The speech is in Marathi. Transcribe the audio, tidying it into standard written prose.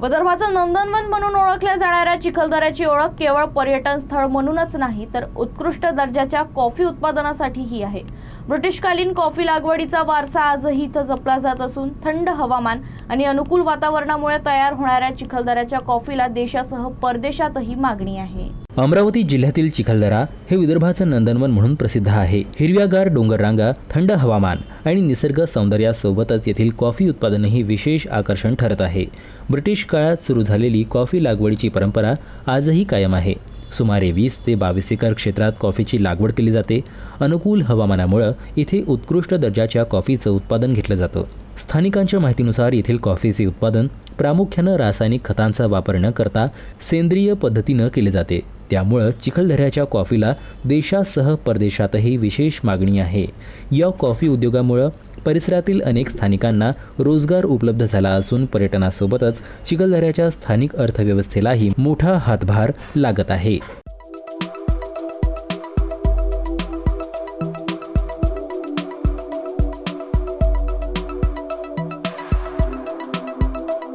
विदर्भाचं नंदनवन म्हणून ओळखल्या जाणाऱ्या चिखलदऱ्याची ओळख केवळ पर्यटन स्थळ म्हणूनच नाही तर उत्कृष्ट दर्जाच्या कॉफी उत्पादनासाठीही आहे। ब्रिटिशकालीन कॉफी लागवडीचा वारसा आजही इथं जपला जात असून थंड हवामान आणि अनुकूल वातावरणामुळे तयार होणाऱ्या चिखलदऱ्याच्या कॉफीला देशासह परदेशातही मागणी आहे। अमरावती जिल्ह्यातील चिखलदरा हे विदर्भाचं नंदनवन म्हणून प्रसिद्ध आहे। हिरव्यागार डोंगररांगा, थंड हवामान आणि निसर्ग सौंदर्यासोबतच येथील कॉफी उत्पादनही विशेष आकर्षण ठरत आहे। ब्रिटिश काळात सुरू झालेली कॉफी लागवडीची परंपरा आजही कायम आहे। सुमारे 20 ते 22 एकर क्षेत्रात कॉफीची लागवड केली जाते। अनुकूल हवामानामुळे इथे उत्कृष्ट दर्जाच्या कॉफीचं उत्पादन घेतलं जातं। स्थानिकांच्या माहितीनुसार येथील कॉफीचे उत्पादन प्रामुख्याने रासायनिक खतांचा वापर न करता सेंद्रिय पद्धतीने केले जाते। त्यामुळे चिखलदऱ्याच्या कॉफीला देशासह परदेशातही विशेष मागणी आहे। या कॉफी उद्योगामुळे परिसरातील अनेक स्थानिकांना रोजगार उपलब्ध झाला असून पर्यटनासोबतच चिखलदऱ्याच्या स्थानिक अर्थव्यवस्थेलाही मोठा हातभार लागत आहे।